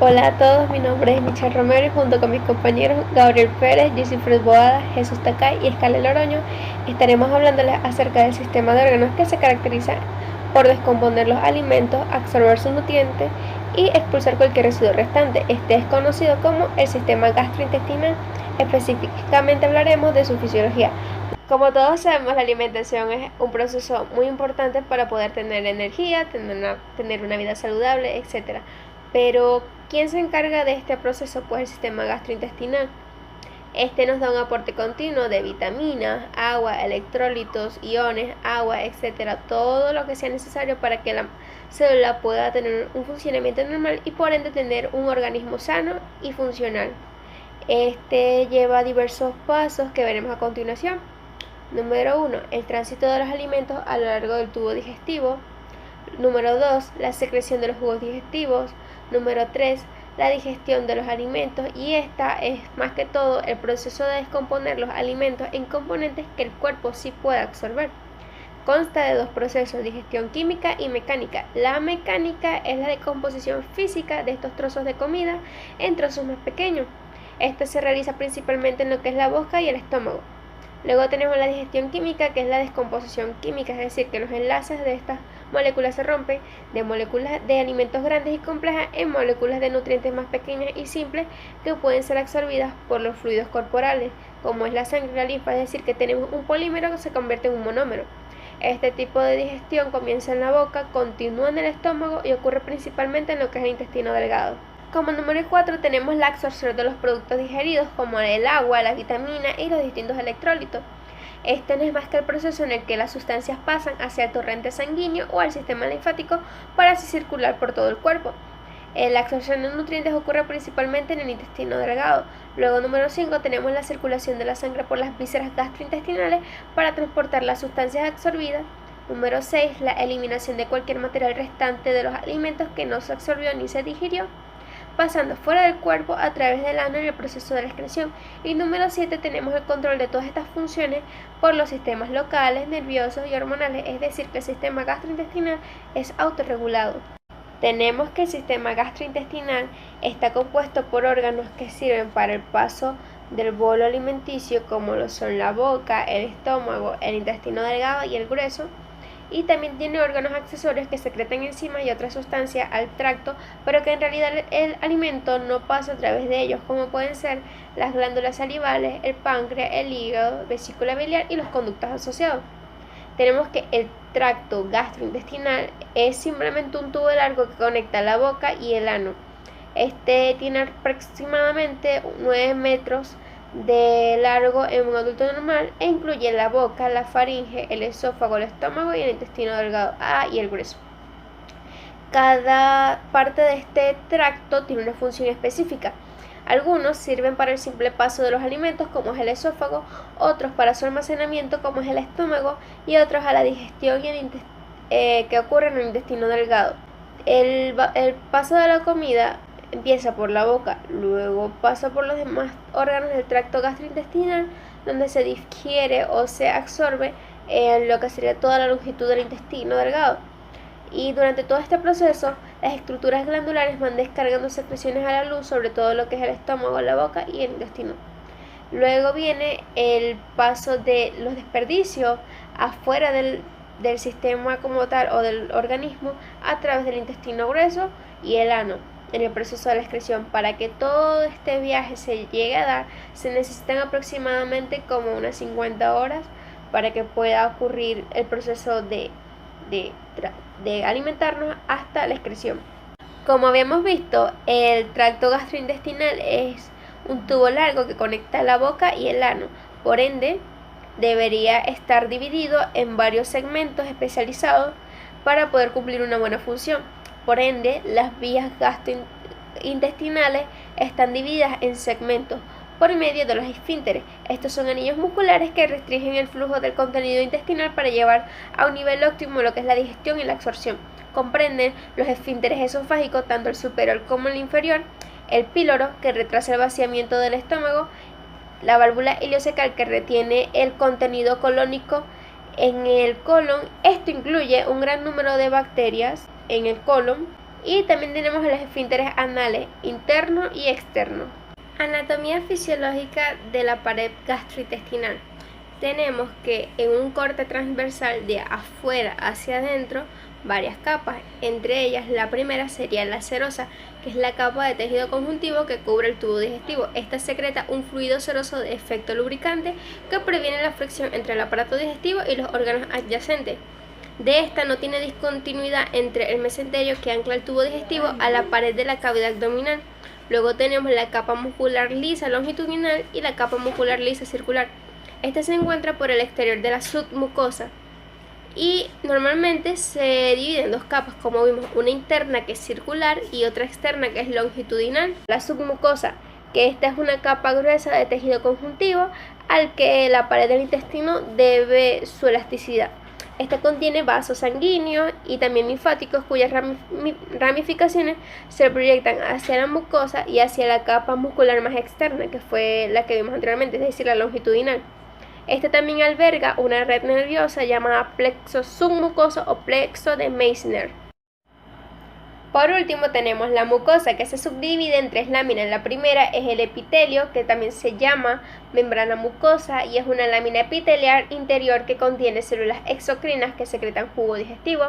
Hola a todos, mi nombre es Michelle Romero y junto con mis compañeros Gabriel Pérez, Jessifred Boada, Jesús Takay y Escalel Loroño estaremos hablándoles acerca del sistema de órganos que se caracteriza por descomponer los alimentos, absorber sus nutrientes y expulsar cualquier residuo restante. Este es conocido como el sistema gastrointestinal. Específicamente hablaremos de su fisiología. Como todos sabemos, la alimentación es un proceso muy importante para poder tener energía, tener una vida saludable, etc. Pero, ¿quién se encarga de este proceso? Pues el sistema gastrointestinal. Este nos da un aporte continuo de vitaminas, agua, electrolitos, iones, agua, etc. Todo lo que sea necesario para que la célula pueda tener un funcionamiento normal y por ende tener un organismo sano y funcional. Este lleva diversos pasos que veremos a continuación. Número 1. El tránsito de los alimentos a lo largo del tubo digestivo. Número 2. La secreción de los jugos digestivos. Número 3. La digestión de los alimentos, y esta es más que todo el proceso de descomponer los alimentos en componentes que el cuerpo sí puede absorber. Consta de dos procesos, digestión química y mecánica. La mecánica es la decomposición física de estos trozos de comida en trozos más pequeños. Esta se realiza principalmente en lo que es la boca y el estómago. Luego tenemos la digestión química, que es la descomposición química, es decir, que los enlaces de estas moléculas se rompen de moléculas de alimentos grandes y complejas en moléculas de nutrientes más pequeñas y simples que pueden ser absorbidas por los fluidos corporales, como es la sangre y la linfa, es decir, que tenemos un polímero que se convierte en un monómero. Este tipo de digestión comienza en la boca, continúa en el estómago y ocurre principalmente en lo que es el intestino delgado. Como número 4 tenemos la absorción de los productos digeridos como el agua, la vitamina y los distintos electrolitos. Este no es más que el proceso en el que las sustancias pasan hacia el torrente sanguíneo o al sistema linfático para así circular por todo el cuerpo. La absorción de nutrientes ocurre principalmente en el intestino delgado. Luego, número 5, tenemos la circulación de la sangre por las vísceras gastrointestinales para transportar las sustancias absorbidas. Número 6, la eliminación de cualquier material restante de los alimentos que no se absorbió ni se digirió, pasando fuera del cuerpo a través del ano en el proceso de la excreción. Y número 7, tenemos el control de todas estas funciones por los sistemas locales, nerviosos y hormonales, es decir, que el sistema gastrointestinal es autorregulado. Tenemos que el sistema gastrointestinal está compuesto por órganos que sirven para el paso del bolo alimenticio, como lo son la boca, el estómago, el intestino delgado y el grueso, y también tiene órganos accesorios que secretan enzimas y otras sustancias al tracto, pero que en realidad el alimento no pasa a través de ellos, como pueden ser las glándulas salivales, el páncreas, el hígado, vesícula biliar y los conductos asociados. Tenemos que el tracto gastrointestinal es simplemente un tubo largo que conecta la boca y el ano. Este tiene aproximadamente 9 metros de largo en un adulto normal e incluye la boca, la faringe, el esófago, el estómago y el intestino delgado y el grueso. Cada parte de este tracto tiene una función específica. Algunos sirven para el simple paso de los alimentos, como es el esófago, otros para su almacenamiento, como es el estómago, y otros a la digestión que ocurre en el intestino delgado. El paso de la comida empieza por la boca, luego pasa por los demás órganos del tracto gastrointestinal, donde se digiere o se absorbe en lo que sería toda la longitud del intestino delgado. Y durante todo este proceso, las estructuras glandulares van descargando secreciones a la luz sobre todo lo que es el estómago, la boca y el intestino. Luego viene el paso de los desperdicios afuera del sistema como tal o del organismo a través del intestino grueso y el ano. En el proceso de la excreción, para que todo este viaje se llegue a dar, se necesitan aproximadamente como unas 50 horas para que pueda ocurrir el proceso de alimentarnos hasta la excreción. Como habíamos visto, el tracto gastrointestinal es un tubo largo que conecta la boca y el ano. Por ende, debería estar dividido en varios segmentos especializados para poder cumplir una buena función. Por ende, las vías gastrointestinales están divididas en segmentos por medio de los esfínteres. Estos son anillos musculares que restringen el flujo del contenido intestinal para llevar a un nivel óptimo lo que es la digestión y la absorción. Comprenden los esfínteres esofágicos, tanto el superior como el inferior, el píloro, que retrasa el vaciamiento del estómago, la válvula ileocecal, que retiene el contenido colónico en el colon. Esto incluye un gran número de bacterias en el colon Y también tenemos los esfínteres anales interno y externo. Anatomía fisiológica de la pared gastrointestinal. Tenemos que en un corte transversal de afuera hacia adentro varias capas. Entre ellas la primera sería la serosa, que es la capa de tejido conjuntivo que cubre el tubo digestivo. Esta secreta un fluido seroso de efecto lubricante que previene la fricción entre el aparato digestivo y los órganos adyacentes. De esta no tiene discontinuidad entre el mesenterio que ancla el tubo digestivo a la pared de la cavidad abdominal. Luego tenemos la capa muscular lisa longitudinal y la capa muscular lisa circular. Esta se encuentra por el exterior de la submucosa y normalmente se divide en dos capas, como vimos, una interna que es circular y otra externa que es longitudinal. La submucosa, que esta es una capa gruesa de tejido conjuntivo al que la pared del intestino debe su elasticidad. Esta contiene vasos sanguíneos y también linfáticos cuyas ramificaciones se proyectan hacia la mucosa y hacia la capa muscular más externa, que fue la que vimos anteriormente, es decir, la longitudinal. Este también alberga una red nerviosa llamada plexo submucoso o plexo de Meissner. Por último tenemos la mucosa, que se subdivide en tres láminas. La primera es el epitelio, que también se llama membrana mucosa y es una lámina epitelial interior que contiene células exocrinas que secretan jugo digestivo,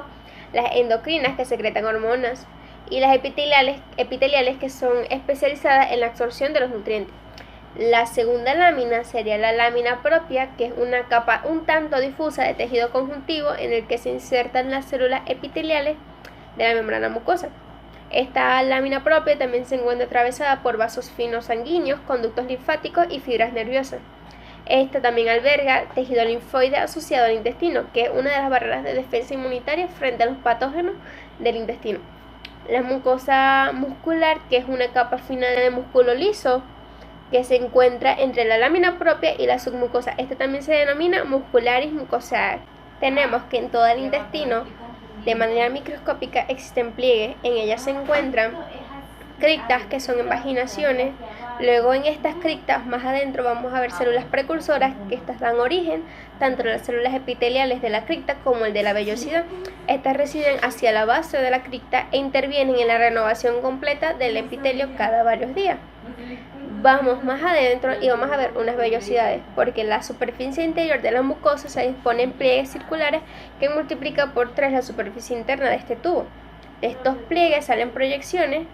las endocrinas que secretan hormonas y las epiteliales que son especializadas en la absorción de los nutrientes. La segunda lámina sería la lámina propia, que es una capa un tanto difusa de tejido conjuntivo en el que se insertan las células epiteliales de la membrana mucosa. Esta lámina propia también se encuentra atravesada por vasos finos sanguíneos, conductos linfáticos y fibras nerviosas. Esta también alberga tejido linfoide asociado al intestino, que es una de las barreras de defensa inmunitaria frente a los patógenos del intestino. La mucosa muscular, que es una capa fina de músculo liso que se encuentra entre la lámina propia y la submucosa. Esta también se denomina muscularis mucosae. Tenemos que en todo el intestino, de manera microscópica, existen pliegues. En ellas se encuentran criptas, que son invaginaciones. Luego en estas criptas más adentro vamos a ver células precursoras, que estas dan origen tanto a las células epiteliales de la cripta como el de la vellosidad. Estas residen hacia la base de la cripta e intervienen en la renovación completa del epitelio cada varios días. Vamos más adentro y vamos a ver unas vellosidades, porque la superficie interior de la mucosa se dispone en pliegues circulares que multiplica por 3 la superficie interna de este tubo. De estos pliegues salen proyecciones,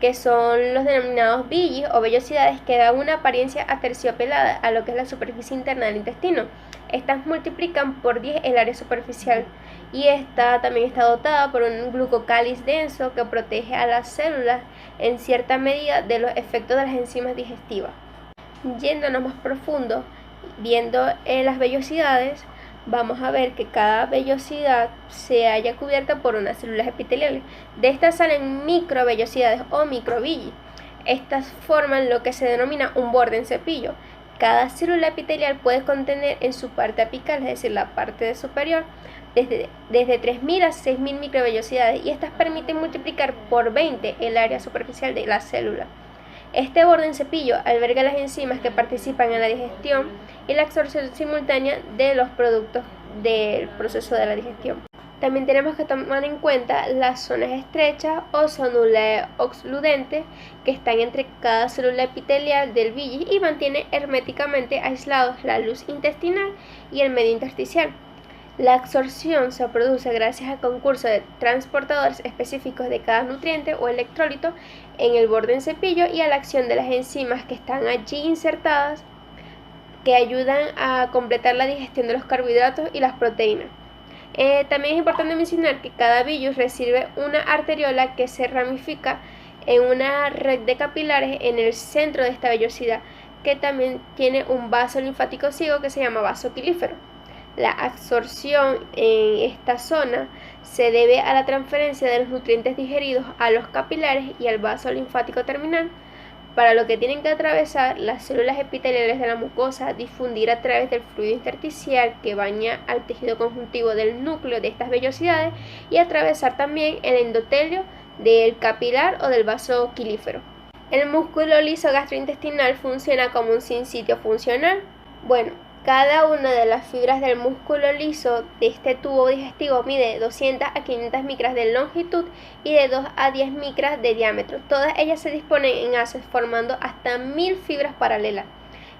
que son los denominados villi o vellosidades, que dan una apariencia aterciopelada a lo que es la superficie interna del intestino. Estas multiplican por 10 el área superficial y esta también está dotada por un glucocáliz denso que protege a las células en cierta medida de los efectos de las enzimas digestivas. Yéndonos más profundo, viendo las vellosidades, vamos a ver que cada vellosidad se halla cubierta por unas células epiteliales. De estas salen microvellosidades o microvilli. Estas forman lo que se denomina un borde en cepillo. Cada célula epitelial puede contener en su parte apical, es decir, la parte superior, desde 3.000 a 6.000 microvellosidades, y estas permiten multiplicar por 20 el área superficial de la célula. Este borde en cepillo alberga las enzimas que participan en la digestión y la absorción simultánea de los productos del proceso de la digestión. También tenemos que tomar en cuenta las zonas estrechas o zonulae occludentes que están entre cada célula epitelial del villi y mantienen herméticamente aislados la luz intestinal y el medio intersticial. La absorción se produce gracias al concurso de transportadores específicos de cada nutriente o electrolito en el borde en cepillo y a la acción de las enzimas que están allí insertadas, que ayudan a completar la digestión de los carbohidratos y las proteínas. También es importante mencionar que cada villi recibe una arteriola que se ramifica en una red de capilares en el centro de esta vellosidad, que también tiene un vaso linfático ciego que se llama vaso quilífero. La absorción en esta zona se debe a la transferencia de los nutrientes digeridos a los capilares y al vaso linfático terminal, para lo que tienen que atravesar las células epiteliales de la mucosa, difundir a través del fluido intersticial que baña al tejido conjuntivo del núcleo de estas vellosidades y atravesar también el endotelio del capilar o del vaso quilífero. El músculo liso gastrointestinal funciona como un sinsitio funcional. Bueno, Cada una de las fibras del músculo liso de este tubo digestivo mide 200 a 500 micras de longitud y de 2 a 10 micras de diámetro. Todas ellas se disponen en haces formando hasta 1000 fibras paralelas.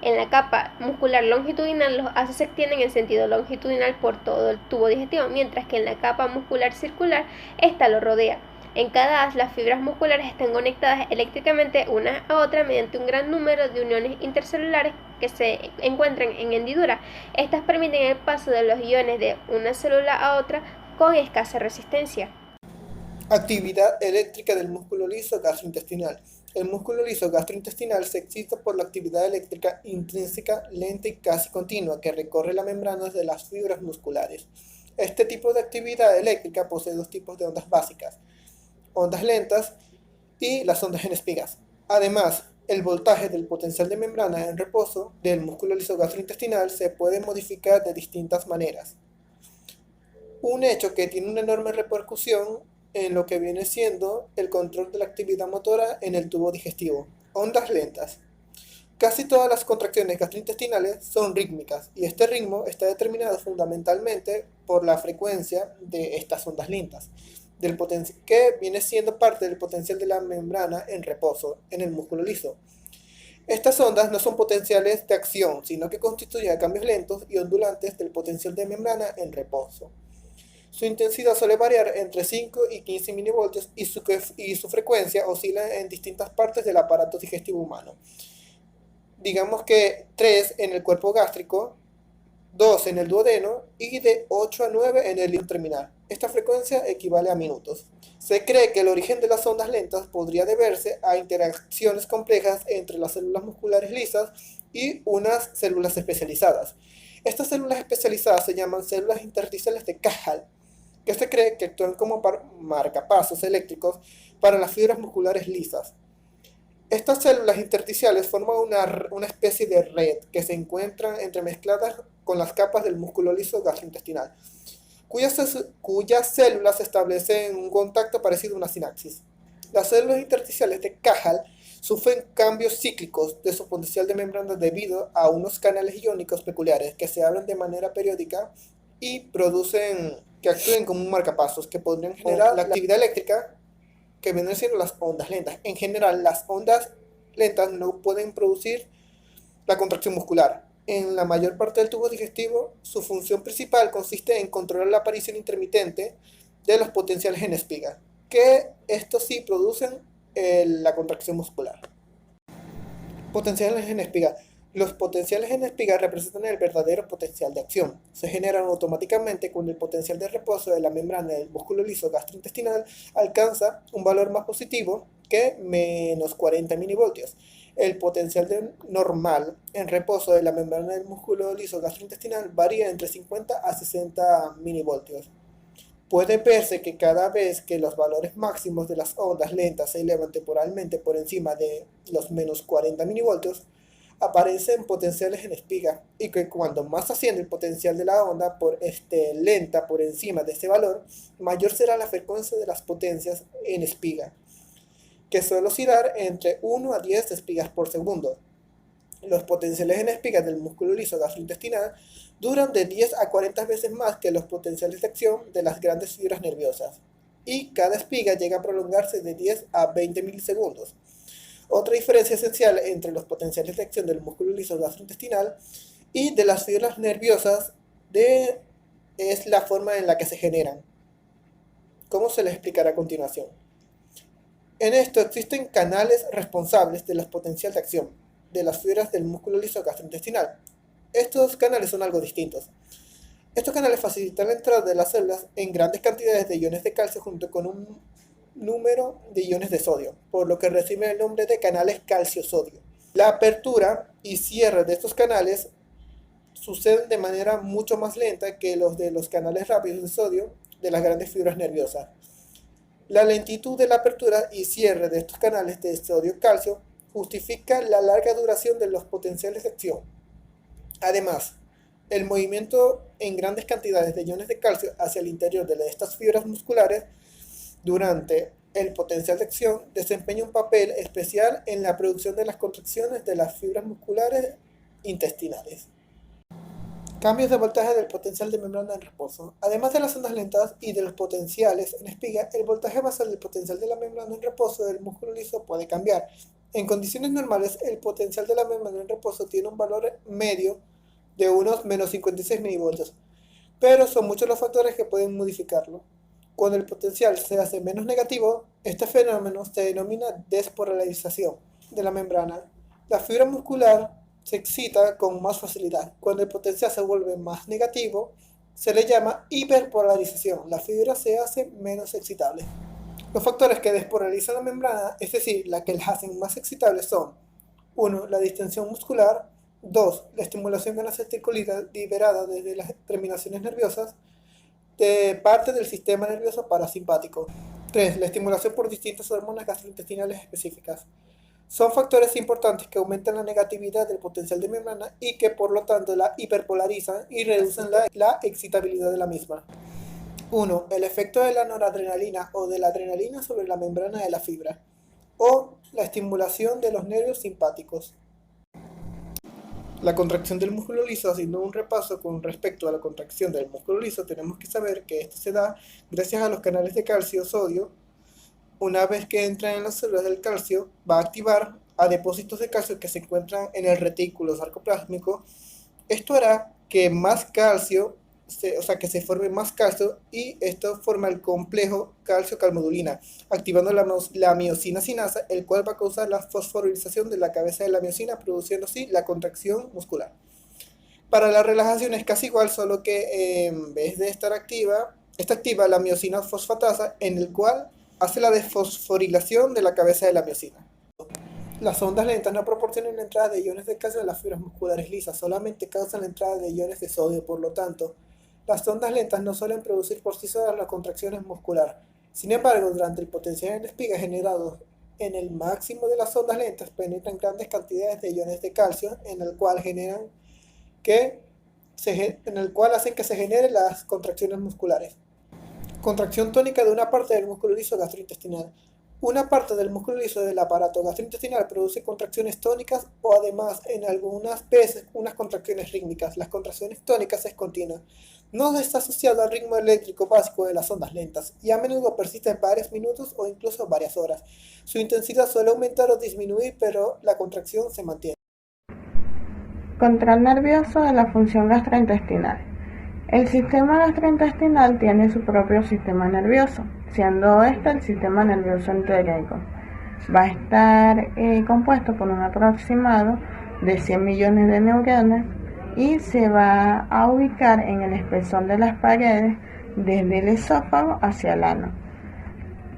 En la capa muscular longitudinal, los haces se extienden en sentido longitudinal por todo el tubo digestivo, mientras que en la capa muscular circular, esta lo rodea. En cada haz, las fibras musculares están conectadas eléctricamente unas a otras mediante un gran número de uniones intercelulares que se encuentran en hendiduras. Estas permiten el paso de los iones de una célula a otra con escasa resistencia. Actividad eléctrica del músculo liso gastrointestinal. El músculo liso gastrointestinal se excita por la actividad eléctrica intrínseca, lenta y casi continua que recorre las membranas de las fibras musculares. Este tipo de actividad eléctrica posee dos tipos de ondas básicas: ondas lentas y las ondas en espigas. Además, el voltaje del potencial de membrana en reposo del músculo liso gastrointestinal se puede modificar de distintas maneras. Un hecho que tiene una enorme repercusión en lo que viene siendo el control de la actividad motora en el tubo digestivo. Ondas lentas. Casi todas las contracciones gastrointestinales son rítmicas y este ritmo está determinado fundamentalmente por la frecuencia de estas ondas lentas, que viene siendo parte del potencial de la membrana en reposo en el músculo liso. Estas ondas no son potenciales de acción, sino que constituyen cambios lentos y ondulantes del potencial de membrana en reposo. Su intensidad suele variar entre 5 y 15 milivoltios y su frecuencia oscila en distintas partes del aparato digestivo humano. Digamos que 3 en el cuerpo gástrico, 2 en el duodeno y de 8 a 9 en el hilo terminal. Esta frecuencia equivale a minutos. Se cree que el origen de las ondas lentas podría deberse a interacciones complejas entre las células musculares lisas y unas células especializadas. Estas células especializadas se llaman células intersticiales de Cajal, que se cree que actúan como marcapasos eléctricos para las fibras musculares lisas. Estas células intersticiales forman una especie de red que se encuentran entremezcladas con las capas del músculo liso gastrointestinal, cuyas células establecen un contacto parecido a una sinapsis. Las células intersticiales de Cajal sufren cambios cíclicos de su potencial de membrana debido a unos canales iónicos peculiares que se abren de manera periódica y que actúen como un marcapasos que podrían generar la actividad eléctrica que vienen siendo las ondas lentas. En general, las ondas lentas no pueden producir la contracción muscular. En la mayor parte del tubo digestivo, su función principal consiste en controlar la aparición intermitente de los potenciales en espiga, que estos sí producen la contracción muscular. Potenciales en espiga. Los potenciales en espiga representan el verdadero potencial de acción. Se generan automáticamente cuando el potencial de reposo de la membrana del músculo liso gastrointestinal alcanza un valor más positivo que menos 40 milivoltios. El potencial normal en reposo de la membrana del músculo liso gastrointestinal varía entre 50 a 60 milivoltios. Puede verse que cada vez que los valores máximos de las ondas lentas se elevan temporalmente por encima de los menos 40 milivoltios, aparecen potenciales en espiga, y que cuando más asciende el potencial de la onda lenta por encima de este valor, mayor será la frecuencia de las potencias en espiga, que suele oscilar entre 1 a 10 espigas por segundo. Los potenciales en espiga del músculo liso gastrointestinal duran de 10 a 40 veces más que los potenciales de acción de las grandes fibras nerviosas, y cada espiga llega a prolongarse de 10 a 20 milisegundos. Otra diferencia esencial entre los potenciales de acción del músculo liso gastrointestinal y de las fibras nerviosas es la forma en la que se generan, como se les explicará a continuación. En esto existen canales responsables de la potencial de acción de las fibras del músculo liso gastrointestinal. Estos canales son algo distintos. Estos canales facilitan la entrada de las células en grandes cantidades de iones de calcio junto con un número de iones de sodio, por lo que reciben el nombre de canales calcio-sodio. La apertura y cierre de estos canales suceden de manera mucho más lenta que los de los canales rápidos de sodio de las grandes fibras nerviosas. La lentitud de la apertura y cierre de estos canales de sodio-calcio justifica la larga duración de los potenciales de acción. Además, el movimiento en grandes cantidades de iones de calcio hacia el interior de estas fibras musculares durante el potencial de acción desempeña un papel especial en la producción de las contracciones de las fibras musculares intestinales. Cambios de voltaje del potencial de membrana en reposo. Además de las ondas lentas y de los potenciales en espiga, el voltaje basal del potencial de la membrana en reposo del músculo liso puede cambiar. En condiciones normales, el potencial de la membrana en reposo tiene un valor medio de unos menos 56 milivoltios, pero son muchos los factores que pueden modificarlo. Cuando el potencial se hace menos negativo, este fenómeno se denomina despolarización de la membrana. La fibra muscular se excita con más facilidad. Cuando el potencial se vuelve más negativo, se le llama hiperpolarización. La fibra se hace menos excitable. Los factores que despolarizan la membrana, es decir, la que las hacen más excitables, son 1. La distensión muscular. 2. La estimulación de la acetilcolina liberada desde las terminaciones nerviosas de parte del sistema nervioso parasimpático. 3. La estimulación por distintas hormonas gastrointestinales específicas. Son factores importantes que aumentan la negatividad del potencial de membrana y que por lo tanto la hiperpolarizan y reducen la excitabilidad de la misma. 1. El efecto de la noradrenalina o de la adrenalina sobre la membrana de la fibra, o la estimulación de los nervios simpáticos. La contracción del músculo liso. Haciendo un repaso con respecto a la contracción del músculo liso, tenemos que saber que esto se da gracias a los canales de calcio-sodio. Una vez que entra en las células del calcio, va a activar a depósitos de calcio que se encuentran en el retículo sarcoplásmico. Esto hará que más calcio, que se forme más calcio, y esto forma el complejo calcio-calmodulina, activando la miosina sinasa, el cual va a causar la fosforilización de la cabeza de la miosina, produciendo así la contracción muscular. Para la relajación es casi igual, solo que en vez de estar activa, está activa la miosina fosfatasa, en el cual hace la desfosforilación de la cabeza de la miosina. Las ondas lentas no proporcionan la entrada de iones de calcio en las fibras musculares lisas, solamente causan la entrada de iones de sodio. Por lo tanto, las ondas lentas no suelen producir por sí solas las contracciones musculares. Sin embargo, durante el potencial en espiga generado en el máximo de las ondas lentas, penetran grandes cantidades de iones de calcio, en el cual hacen que se generen las contracciones musculares. Contracción tónica de una parte del músculo liso gastrointestinal. Una parte del músculo liso del aparato gastrointestinal produce contracciones tónicas o, además, en algunas veces, unas contracciones rítmicas. Las contracciones tónicas es continua. No está asociado al ritmo eléctrico básico de las ondas lentas y a menudo persiste varios minutos o incluso varias horas. Su intensidad suele aumentar o disminuir, pero la contracción se mantiene. Control nervioso de la función gastrointestinal. El sistema gastrointestinal tiene su propio sistema nervioso, siendo este el sistema nervioso entérico. Va a estar compuesto por un aproximado de 100 millones de neuronas y se va a ubicar en el espesor de las paredes desde el esófago hacia el ano.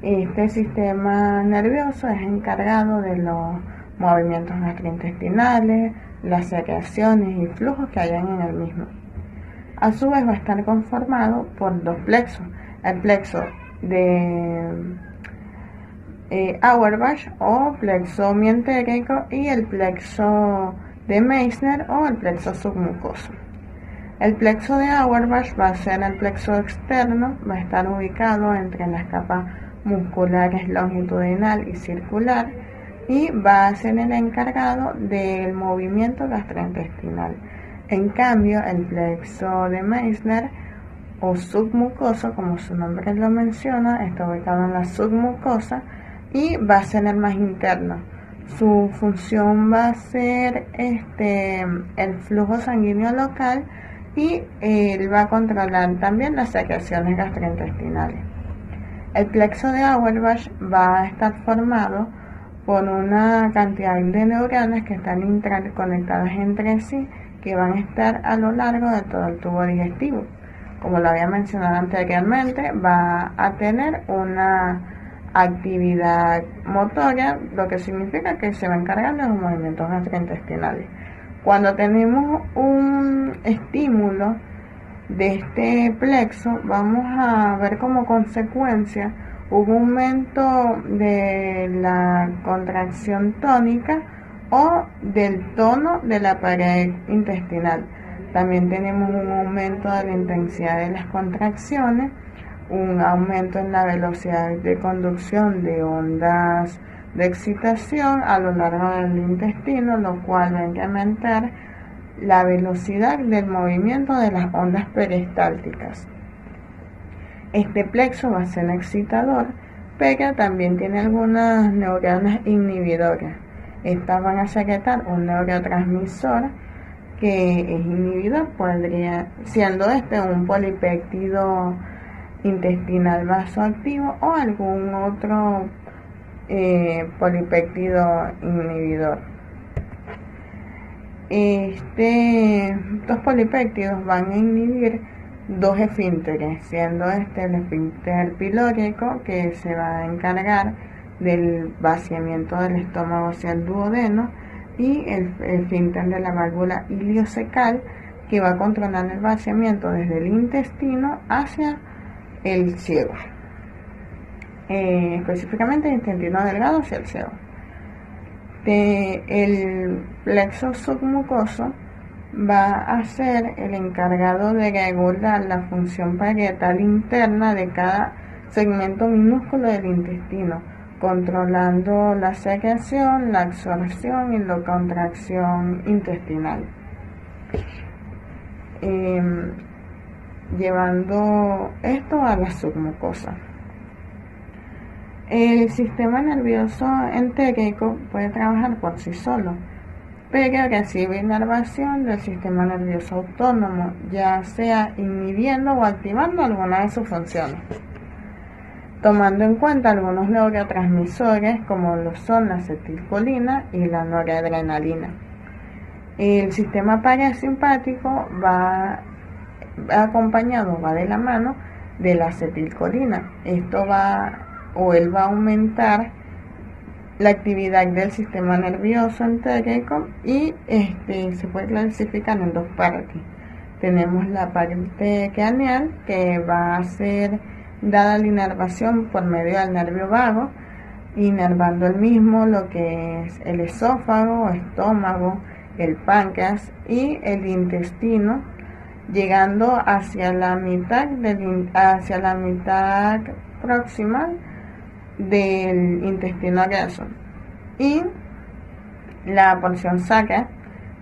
Este sistema nervioso es encargado de los movimientos gastrointestinales, las secreciones y flujos que hayan en el mismo. A su vez va a estar conformado por dos plexos, el plexo de Auerbach o plexo mientérico y el plexo de Meissner o el plexo submucoso. El plexo de Auerbach va a ser el plexo externo, va a estar ubicado entre las capas musculares longitudinal y circular y va a ser el encargado del movimiento gastrointestinal. En cambio, el plexo de Meissner o submucoso, como su nombre lo menciona, está ubicado en la submucosa y va a ser el más interno. Su función va a ser el flujo sanguíneo local y él va a controlar también las secreciones gastrointestinales. El plexo de Auerbach va a estar formado por una cantidad de neuronas que están interconectadas entre sí, que van a estar a lo largo de todo el tubo digestivo. Como lo había mencionado anteriormente, va a tener una actividad motora, lo que significa que se va a encargar de los movimientos gastrointestinales. Cuando tenemos un estímulo de este plexo, vamos a ver como consecuencia un aumento de la contracción tónica o del tono de la pared intestinal. También tenemos un aumento de la intensidad de las contracciones, un aumento en la velocidad de conducción de ondas de excitación a lo largo del intestino, lo cual va a incrementar la velocidad del movimiento de las ondas peristálticas. Este plexo va a ser excitador, pero también tiene algunas neuronas inhibidoras. Estas van a secretar un neurotransmisor que es inhibidor, siendo este un polipéptido intestinal vasoactivo o algún otro polipéptido inhibidor. Estos polipéptidos van a inhibir dos esfínteres, siendo este el esfínter pilórico, que se va a encargar del vaciamiento del estómago hacia el duodeno, y el esfínter de la válvula iliocecal, que va a controlar el vaciamiento desde el intestino hacia el ciego, específicamente el intestino delgado hacia el ciego. El plexo submucoso va a ser el encargado de regular la función parietal interna de cada segmento minúsculo del intestino, controlando la secreción, la absorción y la contracción intestinal, llevando esto a la submucosa. El sistema nervioso entérico puede trabajar por sí solo, pero recibe inervación del sistema nervioso autónomo, ya sea inhibiendo o activando alguna de sus funciones, tomando en cuenta algunos neurotransmisores como lo son la acetilcolina y la noradrenalina. El sistema parasimpático va acompañado, va de la mano de la acetilcolina. Él va a aumentar la actividad del sistema nervioso entérico y se puede clasificar en dos partes. Tenemos la parte craneal, que va a ser dada la inervación por medio del nervio vago, inervando el mismo lo que es el esófago, estómago, el páncreas y el intestino, llegando hacia la mitad proximal del intestino grueso, y la porción sacra,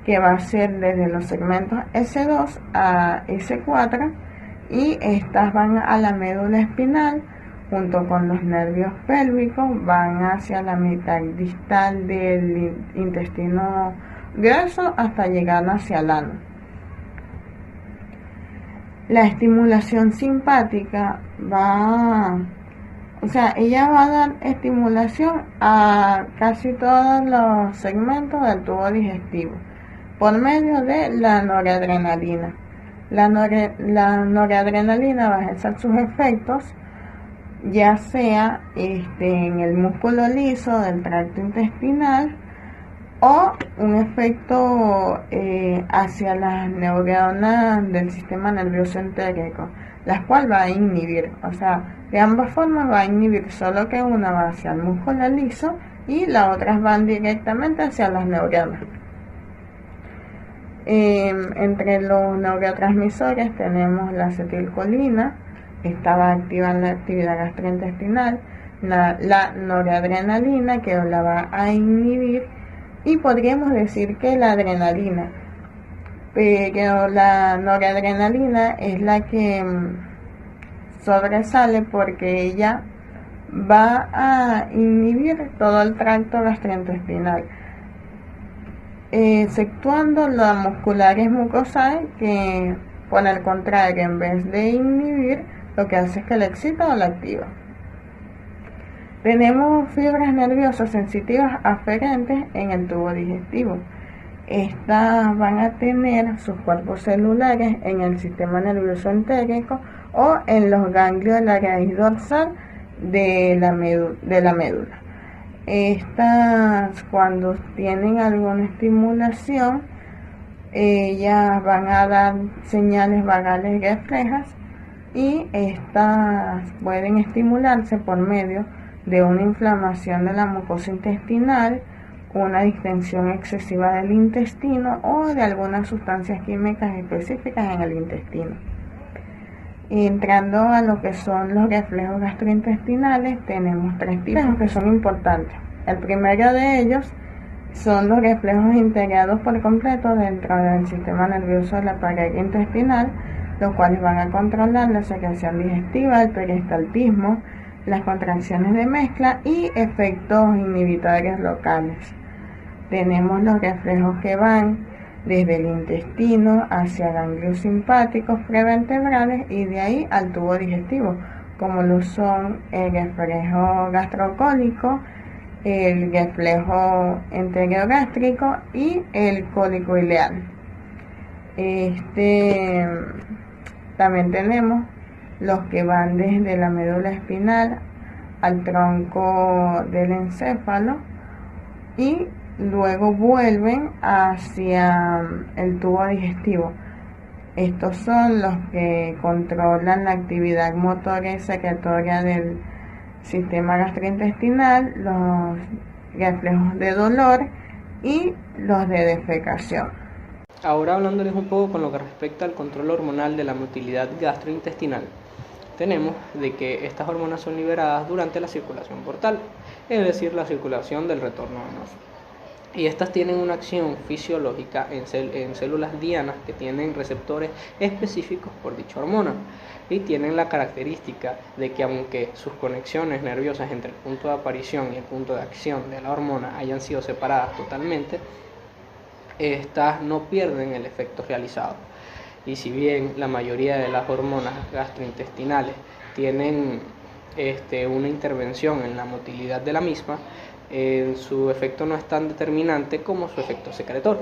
que va a ser desde los segmentos S2 a S4, y estas van a la médula espinal junto con los nervios pélvicos, van hacia la mitad distal del intestino grueso hasta llegar hacia el ano. La estimulación simpática ella va a dar estimulación a casi todos los segmentos del tubo digestivo por medio de la noradrenalina. La noradrenalina va a ejercer sus efectos ya sea en el músculo liso del tracto intestinal o un efecto hacia las neuronas del sistema nervioso entérico, las cuales va a inhibir, de ambas formas va a inhibir, solo que una va hacia el músculo liso y las otras van directamente hacia las neuronas. Entre los neurotransmisores tenemos la acetilcolina, esta va a activar la actividad gastrointestinal, la noradrenalina, que la va a inhibir, y podríamos decir que la adrenalina, pero la noradrenalina es la que sobresale porque ella va a inhibir todo el tracto gastrointestinal, exceptuando la muscularis mucosae, que por el contrario, en vez de inhibir, lo que hace es que la excita o la activa. Tenemos fibras nerviosas sensitivas aferentes en el tubo digestivo. Estas van a tener sus cuerpos celulares en el sistema nervioso entérico o en los ganglios de la raíz dorsal de la médula. Estas, cuando tienen alguna estimulación, ellas van a dar señales vagales reflejas, y estas pueden estimularse por medio de una inflamación de la mucosa intestinal, una distensión excesiva del intestino o de algunas sustancias químicas específicas en el intestino. Entrando a lo que son los reflejos gastrointestinales, tenemos tres tipos que son importantes. El primero de ellos Son los reflejos integrados por completo dentro del sistema nervioso de la pared intestinal, los cuales van a controlar la secreción digestiva, el peristaltismo, las contracciones de mezcla y efectos inhibidores locales. Tenemos los reflejos que van desde el intestino hacia ganglios simpáticos prevertebrales y de ahí al tubo digestivo, como lo son el reflejo gastrocólico, el reflejo enterogástrico y el cólico ileal. También tenemos los que van desde la médula espinal al tronco del encéfalo y luego vuelven hacia el tubo digestivo. Estos son los que controlan la actividad motora y secretoria del sistema gastrointestinal, los reflejos de dolor y los de defecación. Ahora hablándoles un poco con lo que respecta al control hormonal de la motilidad gastrointestinal. Tenemos de que estas hormonas son liberadas durante la circulación portal, es decir, la circulación del retorno venoso. Y estas tienen una acción fisiológica en células dianas que tienen receptores específicos por dicha hormona y tienen la característica de que aunque sus conexiones nerviosas entre el punto de aparición y el punto de acción de la hormona hayan sido separadas totalmente, estas no pierden el efecto realizado. Y si bien la mayoría de las hormonas gastrointestinales tienen una intervención en la motilidad de la misma, su efecto no es tan determinante como su efecto secretor.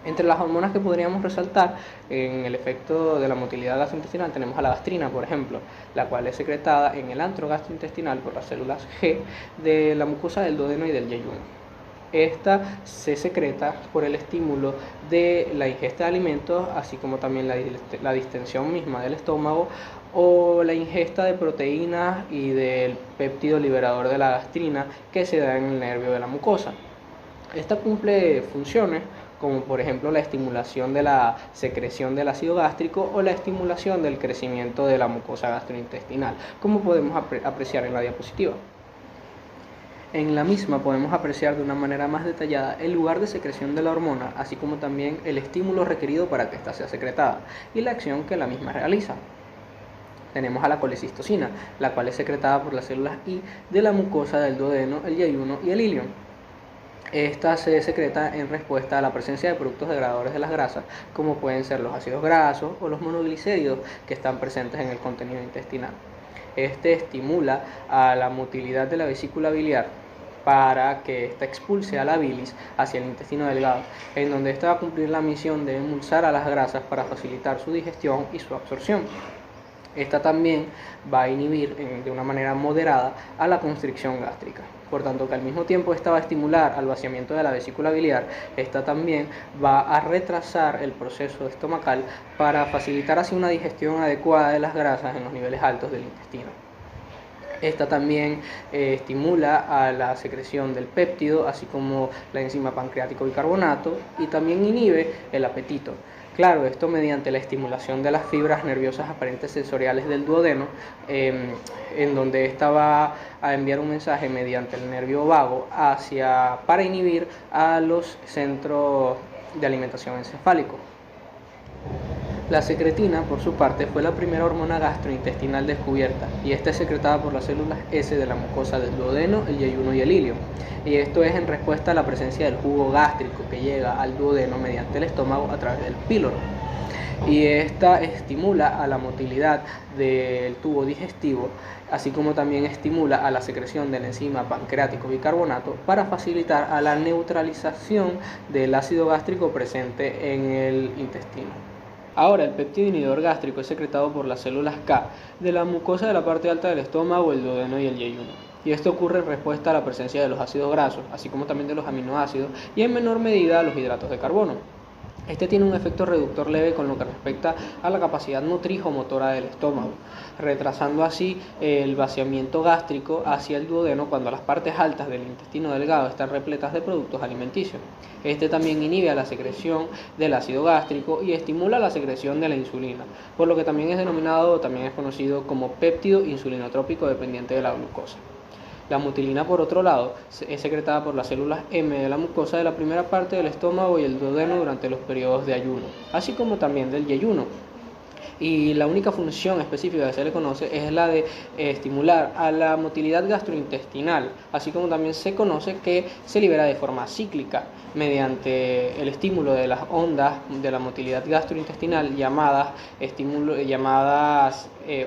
Entre las hormonas que podríamos resaltar en el efecto de la motilidad gastrointestinal tenemos a la gastrina, por ejemplo, la cual es secretada en el antro gastrointestinal por las células G de la mucosa del duodeno y del yeyuno. Esta se secreta por el estímulo de la ingesta de alimentos, así como también la distensión misma del estómago o la ingesta de proteínas y del péptido liberador de la gastrina que se da en el nervio de la mucosa. Esta cumple funciones como por ejemplo la estimulación de la secreción del ácido gástrico o la estimulación del crecimiento de la mucosa gastrointestinal, como podemos apreciar en la diapositiva. En la misma podemos apreciar de una manera más detallada el lugar de secreción de la hormona, así como también el estímulo requerido para que ésta sea secretada y la acción que la misma realiza. Tenemos a la colecistocina, la cual es secretada por las células I de la mucosa del duodeno, el yeyuno y el ilion. Esta se secreta en respuesta a la presencia de productos degradadores de las grasas, como pueden ser los ácidos grasos o los monoglicéridos que están presentes en el contenido intestinal. Este estimula a la motilidad de la vesícula biliar para que ésta expulse a la bilis hacia el intestino delgado, en donde ésta va a cumplir la misión de emulsar a las grasas para facilitar su digestión y su absorción. Esta también va a inhibir de una manera moderada a la constricción gástrica. Por tanto, que al mismo tiempo esta va a estimular al vaciamiento de la vesícula biliar, esta también va a retrasar el proceso estomacal para facilitar así una digestión adecuada de las grasas en los niveles altos del intestino. Esta también estimula a la secreción del péptido, así como la enzima pancreático bicarbonato, y también inhibe el apetito. Claro, esto mediante la estimulación de las fibras nerviosas aparentes sensoriales del duodeno, en donde esta va a enviar un mensaje mediante el nervio vago para inhibir a los centros de alimentación encefálico. La secretina, por su parte, fue la primera hormona gastrointestinal descubierta y esta es secretada por las células S de la mucosa del duodeno, el yeyuno y el ilion. Y esto es en respuesta a la presencia del jugo gástrico que llega al duodeno mediante el estómago a través del píloro. Y esta estimula a la motilidad del tubo digestivo, así como también estimula a la secreción de la enzima pancreático bicarbonato para facilitar a la neutralización del ácido gástrico presente en el intestino. Ahora, el péptido inhibidor gástrico es secretado por las células K de la mucosa de la parte alta del estómago, el duodeno y el yeyuno. Y esto ocurre en respuesta a la presencia de los ácidos grasos, así como también de los aminoácidos y en menor medida a los hidratos de carbono. Este tiene un efecto reductor leve con lo que respecta a la capacidad motriz o motora del estómago, retrasando así el vaciamiento gástrico hacia el duodeno cuando las partes altas del intestino delgado están repletas de productos alimenticios. Este también inhibe a la secreción del ácido gástrico y estimula la secreción de la insulina, por lo que también es conocido como péptido insulinotrópico dependiente de la glucosa. La mutilina, por otro lado, es secretada por las células M de la mucosa de la primera parte del estómago y el duodeno durante los periodos de ayuno, así como también del yeyuno. Y la única función específica que se le conoce es la de estimular a la motilidad gastrointestinal, así como también se conoce que se libera de forma cíclica mediante el estímulo de las ondas de la motilidad gastrointestinal llamadas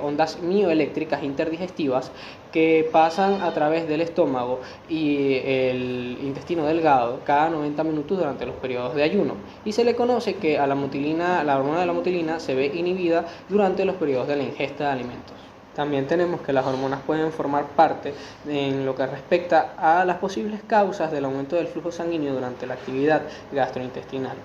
ondas mioeléctricas interdigestivas, que pasan a través del estómago y el intestino delgado cada 90 minutos durante los periodos de ayuno, y se le conoce que a la hormona de la mutilina se ve inhibida durante los periodos de la ingesta de alimentos. También tenemos que las hormonas pueden formar parte en lo que respecta a las posibles causas del aumento del flujo sanguíneo durante la actividad gastrointestinal.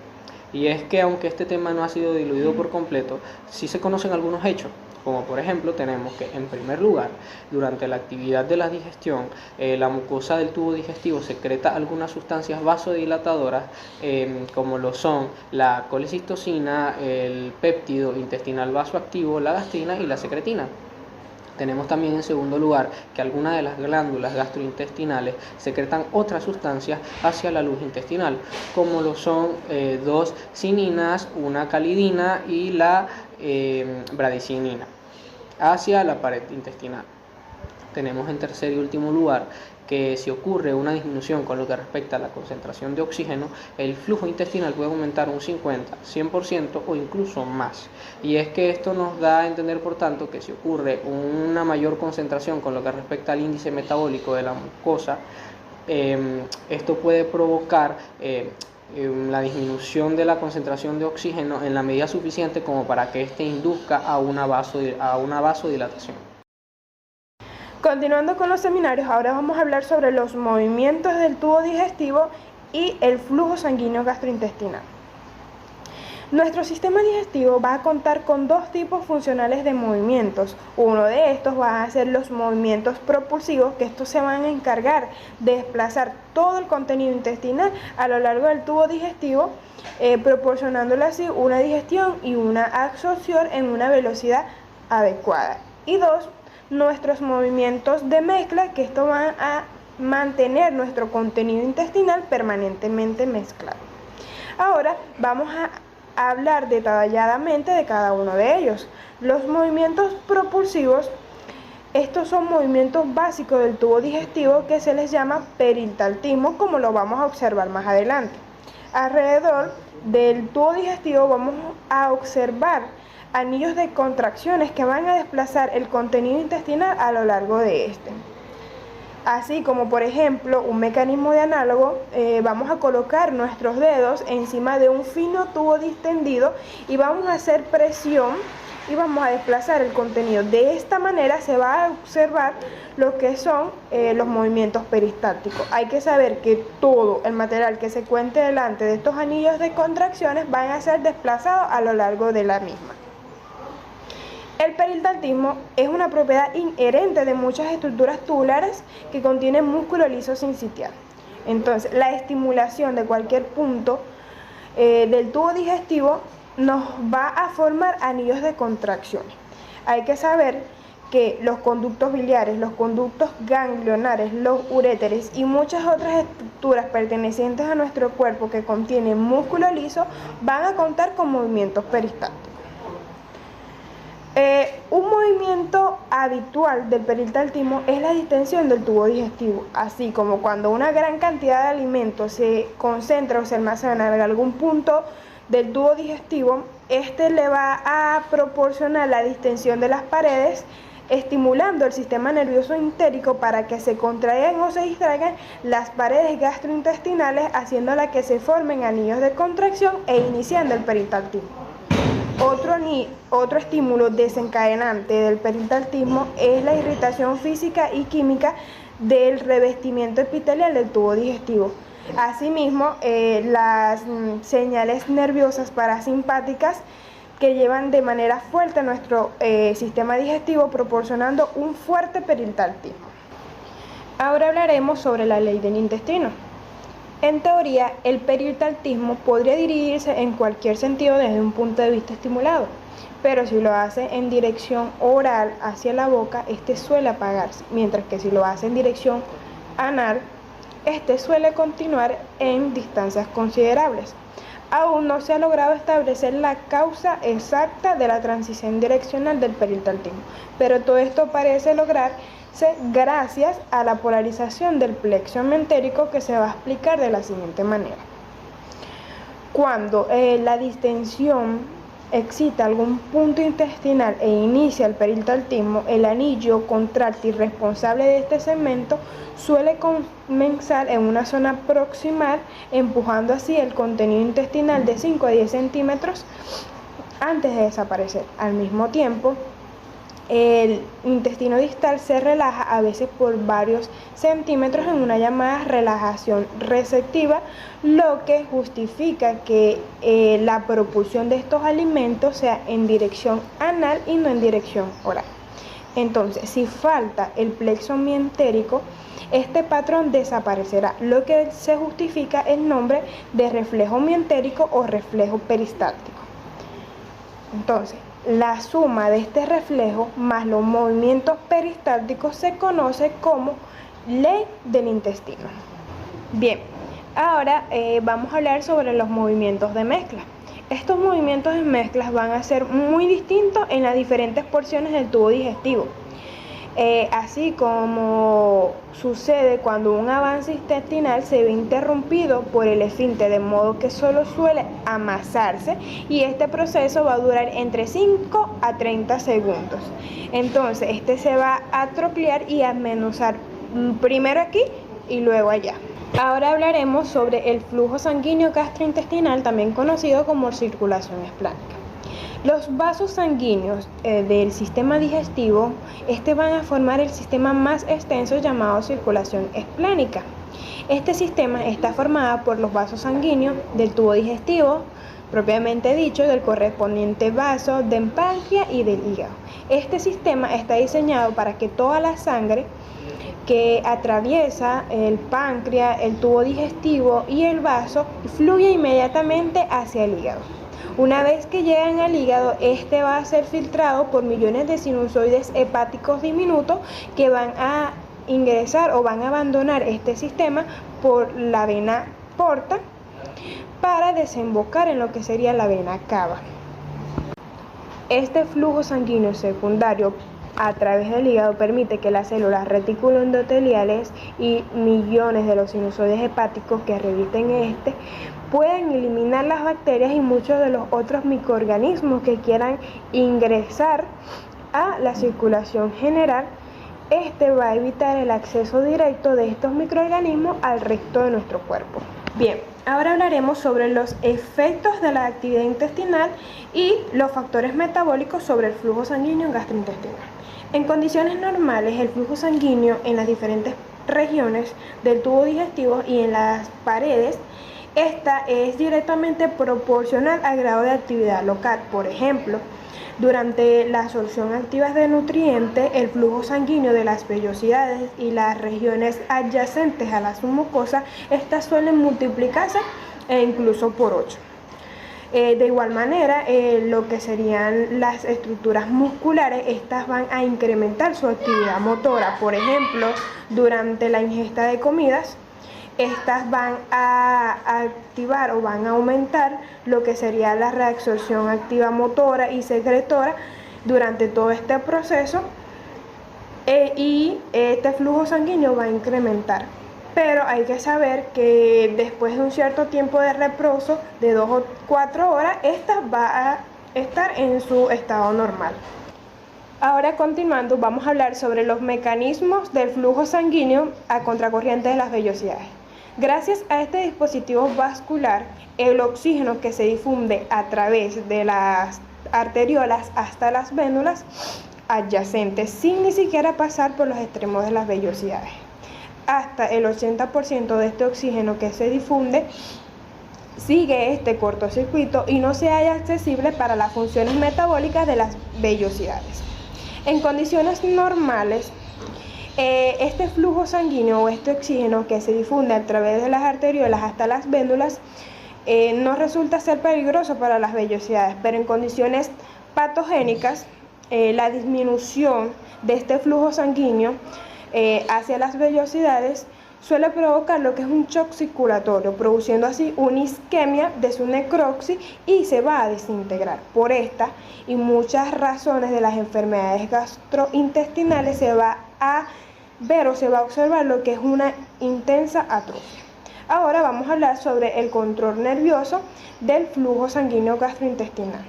Y es que, aunque este tema no ha sido diluido por completo, sí se conocen algunos hechos, como por ejemplo tenemos que, en primer lugar, durante la actividad de la digestión, la mucosa del tubo digestivo secreta algunas sustancias vasodilatadoras, como lo son la colecistocina, el péptido intestinal vasoactivo, la gastrina y la secretina. Tenemos también, en segundo lugar, que algunas de las glándulas gastrointestinales secretan otras sustancias hacia la luz intestinal, como lo son dos cininas, una calidina y la bradicinina, hacia la pared intestinal. Tenemos, en tercer y último lugar, que si ocurre una disminución con lo que respecta a la concentración de oxígeno, el flujo intestinal puede aumentar un 50, 100% o incluso más. Y es que esto nos da a entender, por tanto, que si ocurre una mayor concentración con lo que respecta al índice metabólico de la mucosa, esto puede provocar la disminución de la concentración de oxígeno en la medida suficiente como para que éste induzca a una vasodilatación. Continuando con los seminarios, ahora vamos a hablar sobre los movimientos del tubo digestivo y el flujo sanguíneo gastrointestinal. Nuestro sistema digestivo va a contar con dos tipos funcionales de movimientos. Uno de estos va a ser los movimientos propulsivos, que estos se van a encargar de desplazar todo el contenido intestinal a lo largo del tubo digestivo, proporcionándole así una digestión y una absorción en una velocidad adecuada. Y dos, nuestros movimientos de mezcla, que estos van a mantener nuestro contenido intestinal permanentemente mezclado. Ahora vamos a hablar detalladamente de cada uno de ellos. Los movimientos propulsivos, estos son movimientos básicos del tubo digestivo que se les llama peristaltismo, como lo vamos a observar más adelante. Alrededor del tubo digestivo vamos a observar anillos de contracciones que van a desplazar el contenido intestinal a lo largo de este. Así como, por ejemplo, un mecanismo de análogo, vamos a colocar nuestros dedos encima de un fino tubo distendido y vamos a hacer presión y vamos a desplazar el contenido. De esta manera se va a observar lo que son los movimientos peristálticos. Hay que saber que todo el material que se encuentre delante de estos anillos de contracciones van a ser desplazados a lo largo de la misma. El peristaltismo es una propiedad inherente de muchas estructuras tubulares que contienen músculo liso sin sitiar. Entonces, la estimulación de cualquier punto del tubo digestivo nos va a formar anillos de contracciones. Hay que saber que los conductos biliares, los conductos ganglionares, los uréteres y muchas otras estructuras pertenecientes a nuestro cuerpo que contienen músculo liso van a contar con movimientos peristálticos. Un movimiento habitual del peristaltismo es la distensión del tubo digestivo, así como cuando una gran cantidad de alimentos se concentra o se almacena en algún punto del tubo digestivo, este le va a proporcionar la distensión de las paredes, estimulando el sistema nervioso entérico para que se contraigan o se distraigan las paredes gastrointestinales, haciéndola que se formen anillos de contracción e iniciando el peristaltismo. Otro estímulo desencadenante del peristaltismo es la irritación física y química del revestimiento epitelial del tubo digestivo. Asimismo, las señales nerviosas parasimpáticas que llevan de manera fuerte a nuestro sistema digestivo, proporcionando un fuerte peristaltismo. Ahora hablaremos sobre la ley del intestino. En teoría, el peristaltismo podría dirigirse en cualquier sentido desde un punto de vista estimulado. pero si lo hace en dirección oral hacia la boca, este suele apagarse, mientras que si lo hace en dirección anal, este suele continuar en distancias considerables. Aún no se ha logrado establecer la causa exacta de la transición direccional del peristaltismo, pero todo esto parece lograrse gracias a la polarización del plexo mentérico, que se va a explicar de la siguiente manera. Cuando la distensión excita algún punto intestinal e inicia el peristaltismo, el anillo contráctil responsable de este segmento suele comenzar en una zona proximal, empujando así el contenido intestinal de 5 a 10 centímetros antes de desaparecer. Al mismo tiempo, el intestino distal se relaja a veces por varios centímetros en una llamada relajación receptiva, lo que justifica que la propulsión de estos alimentos sea en dirección anal y no en dirección oral. Entonces, si falta el plexo mientérico, este patrón desaparecerá, lo que se justifica el nombre de reflejo mientérico o reflejo peristáltico. Entonces, la suma de este reflejo más los movimientos peristálticos se conoce como ley del intestino. Bien, ahora vamos a hablar sobre los movimientos de mezcla. Estos movimientos de mezcla van a ser muy distintos en las diferentes porciones del tubo digestivo. Así como sucede cuando un avance intestinal se ve interrumpido por el esfínter, de modo que solo suele amasarse, y este proceso va a durar entre 5 a 30 segundos. Entonces este se va a atrofiar y amenuzar primero aquí y luego allá. Ahora hablaremos sobre el flujo sanguíneo gastrointestinal, también conocido como circulación esplánica. Los vasos sanguíneos del sistema digestivo van a formar el sistema más extenso llamado circulación esplánica. Este sistema está formado por los vasos sanguíneos del tubo digestivo, propiamente dicho, del correspondiente vaso del páncreas y del hígado. Este sistema está diseñado para que toda la sangre que atraviesa el páncreas, el tubo digestivo y el vaso fluya inmediatamente hacia el hígado. Una vez que llegan al hígado, este va a ser filtrado por millones de sinusoides hepáticos diminutos que van a ingresar o van a abandonar este sistema por la vena porta para desembocar en lo que sería la vena cava. Este flujo sanguíneo secundario a través del hígado permite que las células reticuloendoteliales y millones de los sinusoides hepáticos que revisten puedan eliminar las bacterias y muchos de los otros microorganismos que quieran ingresar a la circulación general. Va a evitar el acceso directo de estos microorganismos al resto de nuestro cuerpo. Bien, ahora hablaremos sobre los efectos de la actividad intestinal y los factores metabólicos sobre el flujo sanguíneo gastrointestinal. En condiciones normales, el flujo sanguíneo en las diferentes regiones del tubo digestivo y en las paredes, esta es directamente proporcional al grado de actividad local. Por ejemplo, durante la absorción activa de nutrientes, el flujo sanguíneo de las vellosidades y las regiones adyacentes a la submucosa, estas suelen multiplicarse incluso por 8. De igual manera, lo que serían las estructuras musculares, estas van a incrementar su actividad motora. Por ejemplo, durante la ingesta de comidas, estas van a activar o van a aumentar lo que sería la reabsorción activa motora y secretora durante todo este proceso, y este flujo sanguíneo va a incrementar. Pero hay que saber que después de un cierto tiempo de reposo de 2 o 4 horas, esta va a estar en su estado normal. Ahora, continuando, vamos a hablar sobre los mecanismos del flujo sanguíneo a contracorriente de las vellosidades. Gracias a este dispositivo vascular, el oxígeno que se difunde a través de las arteriolas hasta las vénulas adyacentes, sin ni siquiera pasar por los extremos de las vellosidades. Hasta el 80% de este oxígeno que se difunde sigue este cortocircuito y no se halla accesible para las funciones metabólicas de las vellosidades. En condiciones normales, este flujo sanguíneo o este oxígeno que se difunde a través de las arteriolas hasta las vénulas no resulta ser peligroso para las vellosidades, pero en condiciones patogénicas, la disminución de este flujo sanguíneo hacia las vellosidades suele provocar lo que es un shock circulatorio, produciendo así una isquemia de su necropsis y se va a desintegrar. Por esta y muchas razones de las enfermedades gastrointestinales se va a ver o se va a observar lo que es una intensa atrofia. Ahora vamos a hablar sobre el control nervioso del flujo sanguíneo gastrointestinal.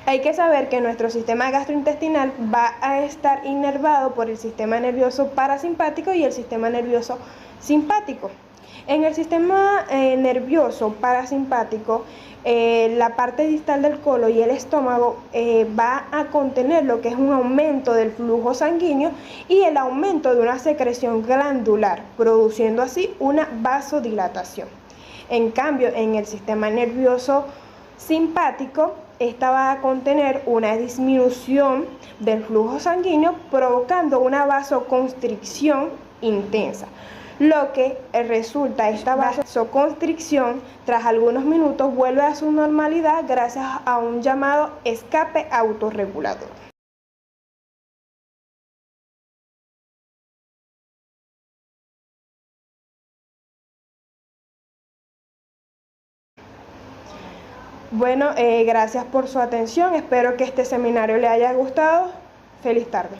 Hay que saber que nuestro sistema gastrointestinal va a estar inervado por el sistema nervioso parasimpático y el sistema nervioso simpático. En el sistema nervioso parasimpático, la parte distal del colon y el estómago va a contener lo que es un aumento del flujo sanguíneo y el aumento de una secreción glandular, produciendo así una vasodilatación. En cambio, en el sistema nervioso simpático, esta va a contener una disminución del flujo sanguíneo, provocando una vasoconstricción intensa. Lo que resulta esta vasoconstricción, tras algunos minutos, vuelve a su normalidad gracias a un llamado escape autorregulador. Bueno, gracias por su atención. Espero que este seminario le haya gustado. Feliz tarde.